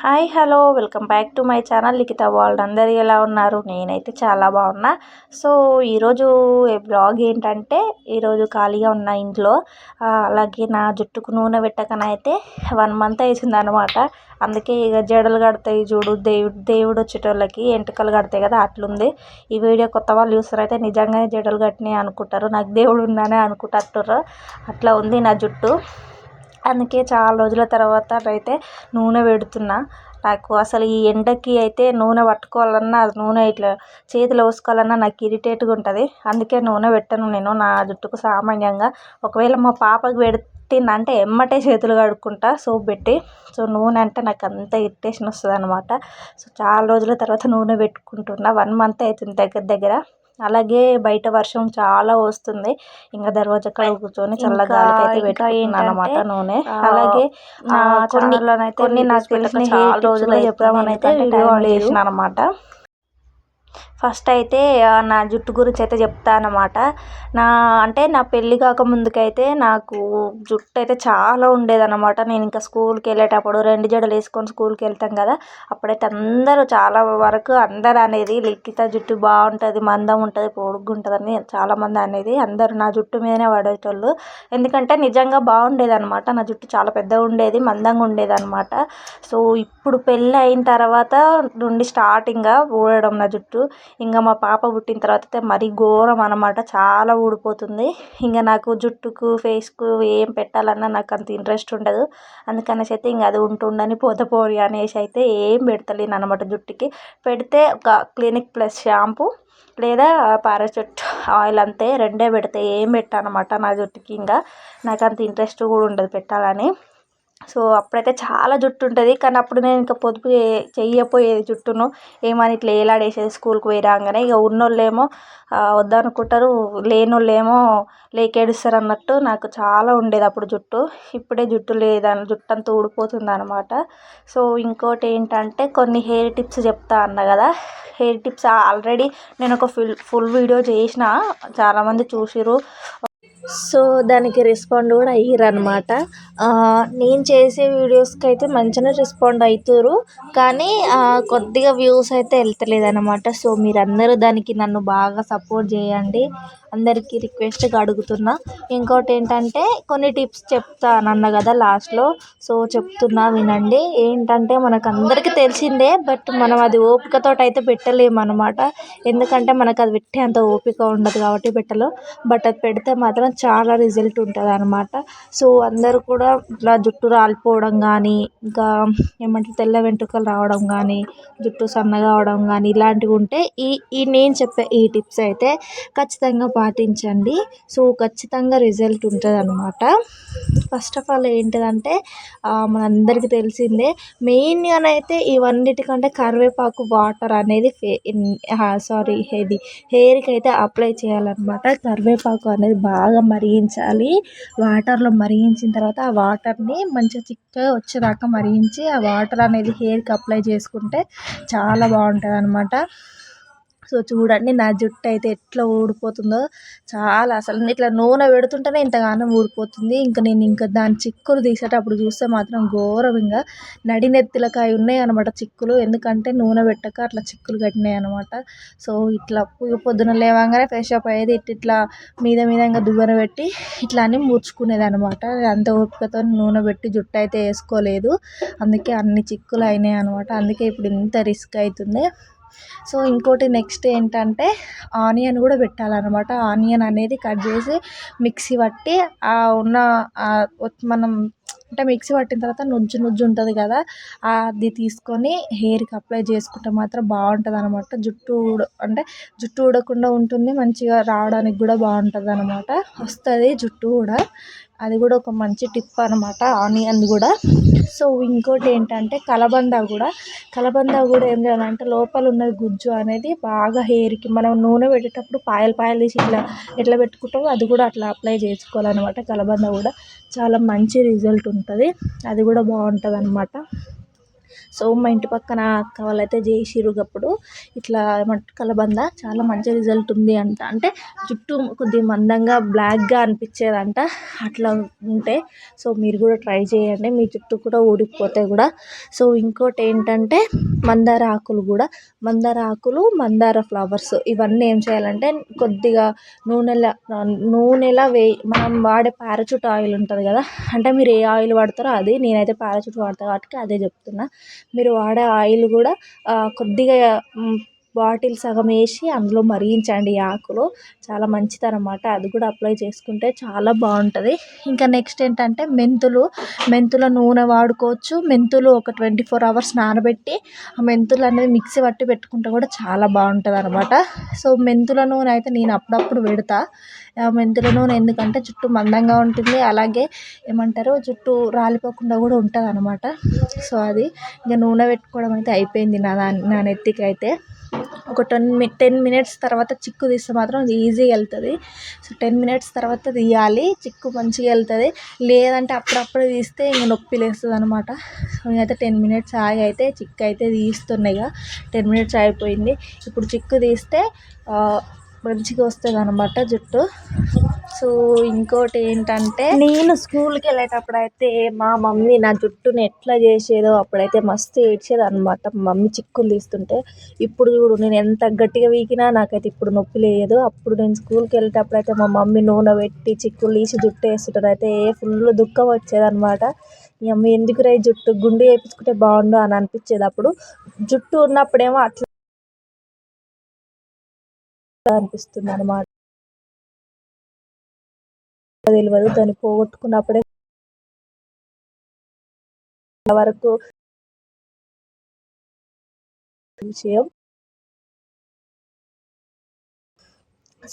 Hi hello welcome back to my channel Likhitha world. అందరు ఎలా ఉన్నారు? నేనైతే చాలా బాగున్నా. సో ఈరోజు బ్లాగ్ ఏంటంటే, ఈరోజు ఖాళీగా ఉన్న ఇంట్లో, అలాగే నా జుట్టుకు నూనె పెట్టకనైతే 1 మంత్ అవుతుంది అనమాట. అందుకే ఇక జడలు కడతాయి చూడు, దేవుడు వచ్చేటోళ్ళకి ఎంటుకలు కడతాయి కదా, అట్లుంది. ఈ వీడియో కొత్త వాళ్ళు చూస్తారైతే నిజంగానే జడలు కట్టినాయి అనుకుంటారు, నాకు దేవుడు ఉన్నానే అనుకుంటారు. అట్లా ఉంది నా జుట్టు. అందుకే చాలా రోజుల తర్వాత అయితే నూనె పెడుతున్నా. నాకు అసలు ఈ ఎండకి అయితే నూనె పట్టుకోవాలన్నా, నూనె ఇట్లా చేతిలో పోసుకోవాలన్నా నాకు ఇరిటేట్గా ఉంటుంది. అందుకే నూనె పెట్టను నేను నా జుట్టుకు సామాన్యంగా. ఒకవేళ మా పాపకు పెట్టిందంటే ఎమ్మటే చేతులు కడుక్కుంటా సోప్ పెట్టి. సో నూనె అంటే నాకు అంత ఇరిటేషన్ వస్తుంది అనమాట. సో చాలా రోజుల తర్వాత నూనె పెట్టుకుంటున్నా. 1 మంత్ అవుతుంది దగ్గర దగ్గర. అలాగే బయట వర్షం చాలా వస్తుంది. ఇంకా దర్వాజా కాడ కూర్చొని చల్లగాలికి అయితే పెట్టుకుంటున్నాను అనమాట నూనె. అలాగే కొన్ని నాకు తెలిసిన హెయిర్ టిప్స్ కూడా చెప్దామని అయితే వీడియో చేసిన అనమాట. ఫస్ట్ అయితే నా జుట్టు గురించి అయితే చెప్తానమాట. నా పెళ్ళి కాక ముందుకైతే నాకు జుట్టు అయితే చాలా ఉండేదన్నమాట. నేను ఇంకా స్కూల్కి వెళ్ళేటప్పుడు 2 జడలు వేసుకొని స్కూల్కి వెళ్తాం కదా, అప్పుడైతే అందరూ చాలా వరకు అందరూ అనేది లిఖిత జుట్టు బాగుంటుంది, మందం ఉంటుంది, పొడుగు ఉంటుందని చాలామంది అనేది. అందరూ నా జుట్టు మీదనే పడేటోళ్ళు. ఎందుకంటే నిజంగా బాగుండేది అనమాట. నా జుట్టు చాలా పెద్దగా ఉండేది, మందంగా ఉండేది అనమాట. సో ఇప్పుడు పెళ్ళి అయిన తర్వాత నుండి స్టార్టింగ్గా ఊడడం నా జుట్టు. ఇంకా మా పాప పుట్టిన తర్వాత అయితే మరీ ఘోరం అనమాట, చాలా ఊడిపోతుంది. ఇంకా నాకు జుట్టుకు ఫేస్కు ఏం పెట్టాలన్నా నాకు అంత ఇంట్రెస్ట్ ఉండదు. అందుకనేసి అయితే ఇంకా అది ఉంటుండని పోరి అనేసి అయితే ఏం పెడతలేను అనమాట జుట్టుకి. పెడితే ఒక క్లినిక్ ప్లస్ షాంపూ లేదా పారాషూట్ ఆయిల్, అంతే. 2 పెడితే ఏం పెట్టానమాట నా జుట్టుకి. ఇంకా నాకు అంత ఇంట్రెస్ట్ కూడా ఉండదు పెట్టాలని. సో అప్పుడైతే చాలా జుట్టు ఉంటుంది, కానీ అప్పుడు నేను ఇంకా పొదుపు చెయ్యపోయేది జుట్టును. ఏమని ఇట్లా ఏలాడేసేది స్కూల్కి పోయి రాగానే. ఇక ఉన్నోళ్ళు ఏమో వద్దనుకుంటారు, లేనోళ్ళు ఏమో లేకేడుస్తారు అన్నట్టు నాకు చాలా ఉండేది అప్పుడు జుట్టు. ఇప్పుడే జుట్టు లేదని జుట్టు అంతా ఊడిపోతుంది అనమాట. సో ఇంకోటి ఏంటంటే, కొన్ని హెయిర్ టిప్స్ చెప్తా అన్నా కదా. హెయిర్ టిప్స్ ఆల్రెడీ నేను ఒక ఫుల్ వీడియో చేసిన, చాలామంది చూసిర్రు. సో దానికి రెస్పాండ్ కూడా అయ్యారు అనమాట. నేను చేసే వీడియోస్కి అయితే మంచిగా రెస్పాండ్ అవుతారు, కానీ కొద్దిగా వ్యూస్ అయితే వెళ్తలేదు అనమాట. సో మీరందరూ దానికి నన్ను బాగా సపోర్ట్ చేయండి, అందరికీ రిక్వెస్ట్గా అడుగుతున్నా. ఇంకోటి ఏంటంటే, కొన్ని టిప్స్ చెప్తానన్న కదా లాస్ట్లో, సో చెప్తున్నా వినండి. ఏంటంటే మనకు అందరికీ తెలిసిందే, బట్ మనం అది ఓపికతో అయితే పెట్టలేము అనమాట. ఎందుకంటే మనకు అది పెట్టే అంత ఓపిక ఉండదు కాబట్టి పెట్టలేం. బట్ అది పెడితే మాత్రం చాలా రిజల్ట్ ఉంటుంది అనమాట. సో అందరూ కూడా ఇట్లా జుట్టు రాలిపోవడం కానీ, ఇంకా ఏమంటారు తెల్ల వెంట్రుకలు రావడం కానీ, జుట్టు సన్నగా అవడం కానీ, ఇలాంటివి ఉంటే ఈ నేను చెప్పే ఈ టిప్స్ అయితే ఖచ్చితంగా పాటించండి. సో ఖచ్చితంగా రిజల్ట్ ఉంటుంది అనమాట. ఫస్ట్ ఆఫ్ ఆల్ ఏంటిదంటే, మనందరికీ తెలిసిందే, మెయిన్గానైతే ఇవన్నిటికంటే కరివేపాకు వాటర్ అనేది హెయిర్కి అయితే అప్లై చేయాలన్నమాట. కరివేపాకు అనేది బాగా మరిగించాలి. వాటర్లో మరిగించిన తర్వాత ఆ వాటర్ని మంచిగా చిక్కగా వచ్చేదాకా మరిగించి ఆ వాటర్ అనేది హెయిర్కి అప్లై చేసుకుంటే చాలా బాగుంటుంది అనమాట. సో చూడండి నా జుట్టు అయితే ఎట్లా ఊడిపోతుందో. చాలా అసలు ఇట్లా నూనె పెడుతుంటేనే ఇంతగానం ఊడిపోతుంది. ఇంకా దాని చిక్కులు తీసేటప్పుడు చూస్తే మాత్రం ఘోరం. ఇంకా నడినెత్తిలకాయ ఉన్నాయి అనమాట చిక్కులు, ఎందుకంటే నూనె పెట్టక అట్లా చిక్కులు కట్టినాయి అనమాట. సో ఇట్లా పొద్దున లేవగానే ఫ్రెష్ అప్ అయ్యేది, ఇట్లా మీదంగా దువ్వెన పెట్టి ఇట్లా అని ముడుచుకునేది అనమాట. అంత ఓపికతో నూనె పెట్టి జుట్టు అయితే వేసుకోలేదు, అందుకే అన్ని చిక్కులు అయినాయి అనమాట. అందుకే ఇప్పుడు ఇంత రిస్క్ అవుతుంది. సో ఇంకోటి నెక్స్ట్ ఏంటంటే, ఆనియన్ కూడా పెట్టాలన్నమాట. ఆనియన్ అనేది కట్ చేసి మిక్సీ పట్టి మనం అంటే మిక్సీ పట్టిన తర్వాత నుజ్జు ఉంటుంది కదా, అది తీసుకొని హెయిర్కి అప్లై చేసుకుంటే మాత్రం బాగుంటుంది అనమాట. జుట్టు ఊడకుండా ఉంటుంది, మంచిగా రావడానికి కూడా బాగుంటుంది అనమాట, వస్తుంది జుట్టు కూడా. అది కూడా ఒక మంచి టిప్ అనమాట, ఆనియన్ కూడా. సో ఇంకోటి ఏంటంటే, కలబంద కూడా ఏం చేయాలంటే, లోపల ఉన్న గుజ్జు అనేది బాగా హెయిర్కి మనం నూనె పెట్టేటప్పుడు పాయలు తీసి ఇట్లా ఎట్లా పెట్టుకుంటామో అది కూడా అట్లా అప్లై చేసుకోవాలన్నమాట. కలబంద కూడా చాలా మంచి రిజల్ట్ ఉంటుంది, అది కూడా బాగుంటుంది అనమాట. సో మా ఇంటి పక్కన అక్క వాళ్ళైతే చేసిర్రు అప్పుడు ఇట్లా ఏమంటారు కలబంద చాలా మంచి రిజల్ట్ ఉంది అంట. అంటే జుట్టు కొద్దిగా మందంగా బ్లాక్గా అనిపించేదంట అట్లా ఉంటే. సో మీరు కూడా ట్రై చేయండి, మీ జుట్టు కూడా ఊడిపోతాయి కూడా. సో ఇంకోటి ఏంటంటే మందార ఆకులు కూడా, మందార ఆకులు మందార ఫ్లవర్స్ ఇవన్నీ ఏం చేయాలంటే కొద్దిగా నూనెలా మనం వాడే పారాచూట్ ఆయిల్ ఉంటుంది కదా, అంటే మీరు ఏ ఆయిల్ వాడతారో అది, నేనైతే పారాచూట్ వాడతాను కాబట్టి అదే చెప్తున్నా. మీరు వాడే ఆయిల్ కూడా కొద్దిగా బాటిల్ సగం వేసి అందులో మరిగించండి ఈ ఆకులు, చాలా మంచిదన్నమాట. అది కూడా అప్లై చేసుకుంటే చాలా బాగుంటుంది. ఇంకా నెక్స్ట్ ఏంటంటే మెంతుల నూనె వాడుకోవచ్చు. మెంతులు ఒక 24 hours నానబెట్టి ఆ మెంతులు అనేది మిక్సీ పట్టి పెట్టుకుంటే కూడా చాలా బాగుంటుంది అనమాట. సో మెంతుల నూనె అయితే నేను అప్పుడప్పుడు పెడతా. మెంతుల నూనె ఎందుకంటే జుట్టు మందంగా ఉంటుంది, అలాగే ఏమంటారు జుట్టు రాలిపోకుండా కూడా ఉంటుంది అనమాట. సో అది ఇంకా నూనె పెట్టుకోవడం అయితే అయిపోయింది నా నెత్తికి అయితే. ఒక 10 minutes తర్వాత చిక్కు తీస్తే మాత్రం అది ఈజీగా వెళ్తుంది. సో 10 minutes తర్వాత తీయాలి, చిక్కు మంచిగా వెళ్తుంది. లేదంటే అప్పుడప్పుడు తీస్తే ఇంక నొప్పి లేస్తుంది అనమాట. సో నేనైతే 10 minutes ఆగి అయితే చిక్కు అయితే తీస్తున్నాయి. 10 minutes అయిపోయింది. ఇప్పుడు చిక్కు తీస్తే మంచిగా వస్తుంది అనమాట జుట్టు. సో ఇంకోటి ఏంటంటే నేను స్కూల్కి వెళ్ళేటప్పుడు అయితే మా మమ్మీ నా జుట్టుని ఎట్లా చేసేదో అప్పుడైతే మస్తు ఏడ్చేది అనమాట మమ్మీ చిక్కులు తీస్తుంటే. ఇప్పుడు చూడు నేను ఎంత గట్టిగా వీకినా నాకైతే ఇప్పుడు నొప్పి లేదు. అప్పుడు నేను స్కూల్కి వెళ్ళేటప్పుడు అయితే మా మమ్మీ నూనె పెట్టి చిక్కులు తీసి జుట్టు వేస్తుంటారు, అయితే ఫుల్ దుఃఖం వచ్చేదన్నమాట. ఈ అమ్మ ఎందుకు రా జుట్టు గుండు వేయించుకుంటే బాగుండు అని అనిపించేది. అప్పుడు జుట్టు ఉన్నప్పుడేమో అట్లా అనిపిస్తుంది అనమాట. తెలియదు, దాన్ని పోగొట్టుకున్నప్పుడే వరకు విషయం.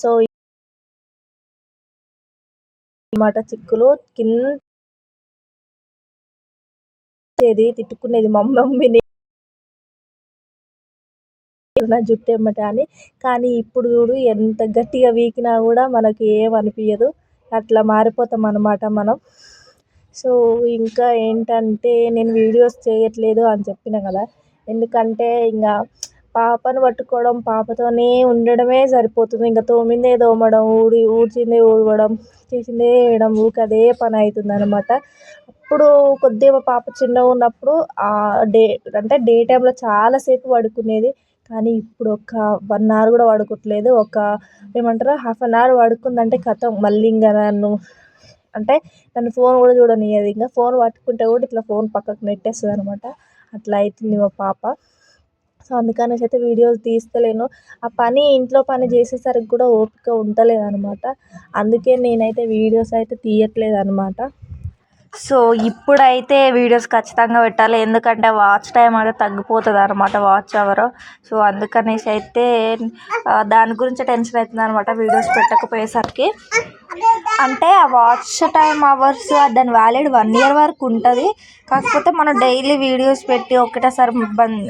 సో మాట చిక్కులు కింద తిట్టుకునేది మా మమ్మీని నా జుట్టు ఎమ్మట అని. కానీ ఇప్పుడు చూడు ఎంత గట్టిగా వీకినా కూడా మనకి ఏం అనిపించదు, అట్లా మారిపోతాం అన్నమాట మనం. సో ఇంకా ఏంటంటే నేను వీడియోస్ చేయట్లేదు అని చెప్పిన కదా, ఎందుకంటే ఇంకా పాపను పట్టుకోవడం, పాపతోనే ఉండడమే సరిపోతుంది. ఇంకా తోమిందే తోమడం, ఊడ్చిందే ఊడవడం, చేసిందే వేయడం, ఊరికే అదే పని అవుతుంది అనమాట. అప్పుడు కొద్దిగా పాప చిన్నగా ఉన్నప్పుడు అంటే డే టైంలో చాలాసేపు పడుకునేది. కానీ ఇప్పుడు ఒక 1 hour కూడా పడుకోవట్లేదు. ఒక ఏమంటారు 1/2 hour పడుకుందంటే ఖతం, మళ్ళీ ఇంకా నన్ను ఫోన్ కూడా చూడనియ్యదు. ఇంకా ఫోన్ పట్టుకుంటే కూడా ఇట్లా ఫోన్ పక్కకు నెట్టేస్తుంది అనమాట. అట్లా అవుతుంది మా పాప. సో అందుకనేసి అయితే వీడియోస్ తీస్తలేను. ఆ ఇంట్లో పని చేసేసరికి కూడా ఓపిక ఉండలేదు అనమాట. అందుకే నేనైతే వీడియోస్ అయితే తీయట్లేదు అనమాట. సో ఇప్పుడైతే వీడియోస్ ఖచ్చితంగా పెట్టాలి, ఎందుకంటే వాచ్ టైం అయితే తగ్గిపోతుంది అనమాట, వాచ్ అవర్. సో అందుకనేసి అయితే దాని గురించి టెన్షన్ అవుతుంది అనమాట వీడియోస్ పెట్టకపోయేసరికి. అంటే ఆ వాచ్ టైం అవర్స్ దాని వ్యాలిడ్ 1 year వరకు ఉంటుంది. కాకపోతే మనం డైలీ వీడియోస్ పెట్టి ఒకటేసారి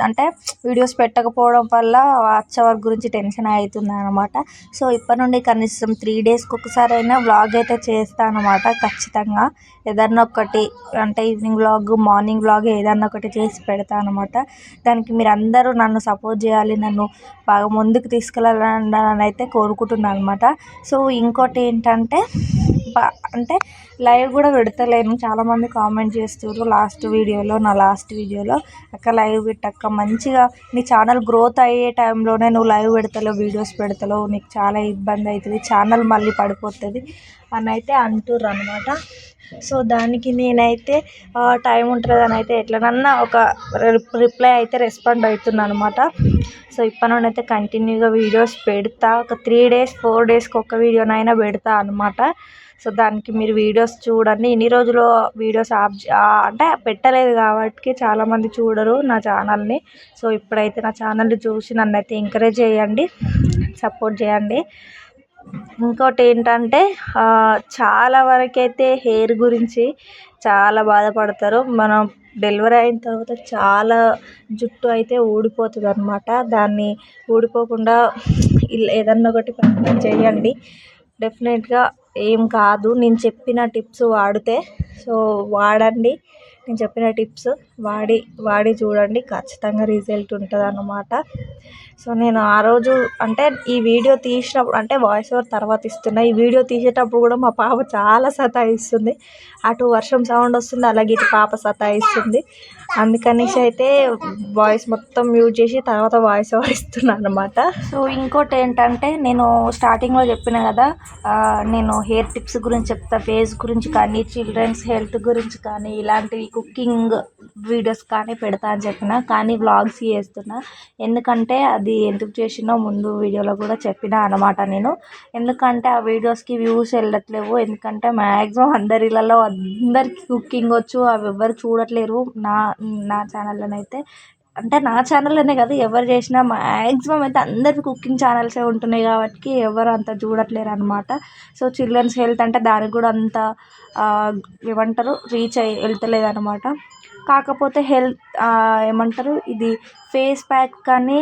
అంటే వీడియోస్ పెట్టకపోవడం వల్ల వాచ్ అవర్ గురించి టెన్షన్ అవుతుంది అనమాట. సో ఇప్పటి నుండి కనీసం 3 daysకి ఒకసారి అయినా వ్లాగ్ అయితే చేస్తాను అనమాట ఖచ్చితంగా. ఏదన్నా ఒకటి అంటే ఈవినింగ్ వ్లాగ్, మార్నింగ్ వ్లాగ్ ఏదన్నా ఒకటి చేసి పెడతాను అనమాట. దానికి మీరు అందరూ నన్ను సపోర్ట్ చేయాలి, నన్ను బాగా ముందుకు తీసుకెళ్ళాలని అయితే కోరుకుంటున్నాను అనమాట. సో ఇంకోటి ఏంటంటే అంటే లైవ్ కూడా పెడతలేను. చాలామంది కామెంట్ చేస్తున్నారు నా లాస్ట్ వీడియోలో అక్క లైవ్ పెట్టక్క, మంచిగా నీ ఛానల్ గ్రోత్ అయ్యే టైంలోనే నువ్వు లైవ్ పెడతలేవు, వీడియోస్ పెడతలేవు, నీకు చాలా ఇబ్బంది అవుతుంది, ఛానల్ మళ్ళీ పడిపోతుంది అని అయితే అంటుర్రు అనమాట. సో దానికి నేనైతే టైం ఉంటుందని అయితే ఎట్లనన్నా ఒక రిప్లై అయితే రెస్పాండ్ అవుతున్నాను అనమాట. సో ఇప్పటి నుండి అయితే కంటిన్యూగా వీడియోస్ పెడతా. ఒక 3 days 4 daysకి ఒక వీడియోనైనా పెడతా అనమాట. సో దానికి మీరు వీడియోస్ చూడండి. ఇన్ని రోజులు వీడియోస్ అంటే పెట్టలేదు కాబట్టి చాలామంది చూడరు నా ఛానల్ని. సో ఇప్పుడైతే నా ఛానల్ని చూసి నన్ను అయితే ఎంకరేజ్ చేయండి, సపోర్ట్ చేయండి. ఇంకోటి ఏంటంటే చాలా వరకైతే హెయిర్ గురించి చాలా బాధపడతారు. మనం డెలివరీ అయిన తర్వాత చాలా జుట్టు అయితే ఊడిపోతుంది అనమాట. దాన్ని ఊడిపోకుండా ఏదన్నా ఒకటి ప్రయత్నం చేయండి, డెఫినెట్గా ఏం కాదు. నేను చెప్పిన టిప్స్ వాడితే, సో వాడండి నేను చెప్పిన టిప్స్. వాడి వాడి చూడండి, ఖచ్చితంగా రిజల్ట్ ఉంటుంది అన్నమాట. సో నేను ఆ రోజు అంటే ఈ వీడియో తీసినప్పుడు అంటే వాయిస్ ఓవర్ తర్వాత ఇస్తున్నా, ఈ వీడియో తీసేటప్పుడు కూడా మా పాప చాలా సతాయిస్తుంది. అటు వర్షం సౌండ్ వస్తుంది, అలాగే ఇటు పాప సతాయిస్తుంది. అందుకనేసి అయితే వాయిస్ మొత్తం మ్యూట్ చేసి తర్వాత వాయిస్ ఓవర్ ఇస్తున్నాను అనమాట. సో ఇంకోటి ఏంటంటే నేను స్టార్టింగ్లో చెప్పిన కదా, నేను హెయిర్ టిప్స్ గురించి చెప్తా, ఫేస్ గురించి కానీ, చిల్డ్రన్స్ హెల్త్ గురించి కానీ, ఇలాంటివి కుకింగ్ వీడియోస్ కానీ పెడతా అని చెప్పిన, కానీ వ్లాగ్స్ చేస్తున్నా. ఎందుకంటే అది ఎందుకు చేసినో ముందు వీడియోలో కూడా చెప్పిన అనమాట నేను. ఎందుకంటే ఆ వీడియోస్కి వ్యూస్ వెళ్ళట్లేవు, ఎందుకంటే మ్యాక్సిమం అందరిలలో అందరికి కుకింగ్ వచ్చు, అవి ఎవ్వరు చూడట్లేరు నా నా ఛానల్లోనైతే. అంటే నా ఛానల్లోనే కాదు, ఎవరు చేసినా మ్యాక్సిమం అయితే అందరికీ కుకింగ్ ఛానల్సే ఉంటున్నాయి కాబట్టి ఎవరు అంత చూడట్లేరు అనమాట. సో చిల్డ్రన్స్ హెల్త్ అంటే దానికి కూడా అంత ఏమంటారు రీచ్ వెళ్తలేదు అనమాట. కాకపోతే హెల్త్ ఏమంటారు ఇది ఫేస్ ప్యాక్ కానీ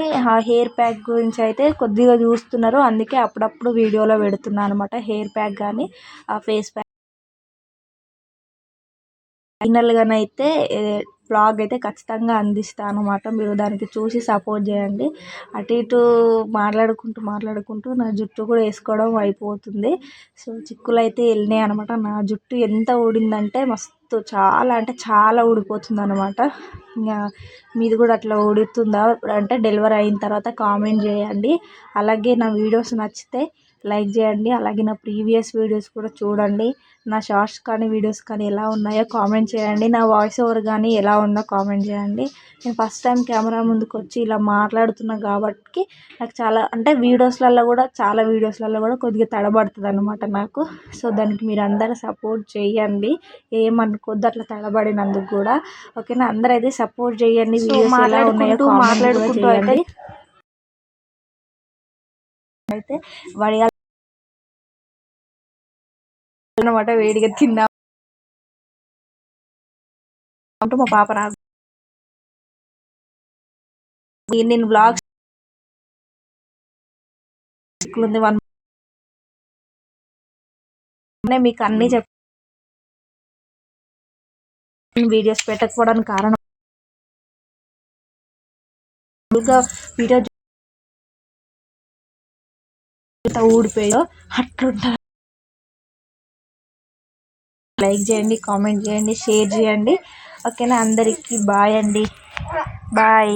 హెయిర్ ప్యాక్ గురించి అయితే కొద్దిగా చూస్తున్నారు, అందుకే అప్పుడప్పుడు వీడియోలో పెడుతున్నాను అనమాట. హెయిర్ ప్యాక్ కానీ ఫేస్ ప్యాక్ ఫైనల్గానైతే వ్లాగ్ అయితే ఖచ్చితంగా అందిస్తాను అనమాట. మీరు దానికి చూసి సపోర్ట్ చేయండి. అటు ఇటు మాట్లాడుకుంటూ నా జుట్టు కూడా వేసుకోవడం అయిపోతుంది. సో చిక్కులు అయితే వెళ్ళినాయి అనమాట. నా జుట్టు ఎంత ఊడిందంటే మస్తు, చాలా అంటే చాలా ఊడిపోతుంది అనమాట. ఇంకా మీది కూడా అట్లా ఊడుతుందా అంటే డెలివరీ అయిన తర్వాత కామెంట్ చేయండి. అలాగే నా వీడియోస్ నచ్చితే లైక్ చేయండి. అలాగే నా ప్రీవియస్ వీడియోస్ కూడా చూడండి. నా షార్ట్స్ కానీ వీడియోస్ కానీ ఎలా ఉన్నాయో కామెంట్ చేయండి. నా వాయిస్ ఓవర్ కానీ ఎలా ఉందో కామెంట్ చేయండి. నేను ఫస్ట్ టైం కెమెరా ముందుకు వచ్చి ఇలా మాట్లాడుతున్నా కాబట్టి నాకు చాలా అంటే చాలా వీడియోస్లలో కూడా కొద్దిగా తడబడుతుంది అనమాట నాకు. సో దానికి మీరు అందరూ సపోర్ట్ చేయండి, ఏమనుకోద్దు అట్లా తడబడినందుకు కూడా. ఓకేనా, అందరూ అయితే సపోర్ట్ చేయండి. వీడియోస్ ఎలా ఉన్నాయో మాట్లాడుకుంటూ అయితే వడియాలు అనమాట వేడిగా తిందాం అంటూ మా పాప నాకు నేను బ్లాగ్స్ ఉంది వన్ మీకు అన్నీ వీడియోస్ పెట్టకపోవడానికి కారణం ఇంకా వీడియో ఊడిపోయో అట్లుంటుంది. లైక్ చేయండి, కామెంట్ చేయండి, షేర్ చేయండి. ఓకేనా, అందరికీ బాయ్ అండి, బాయ్.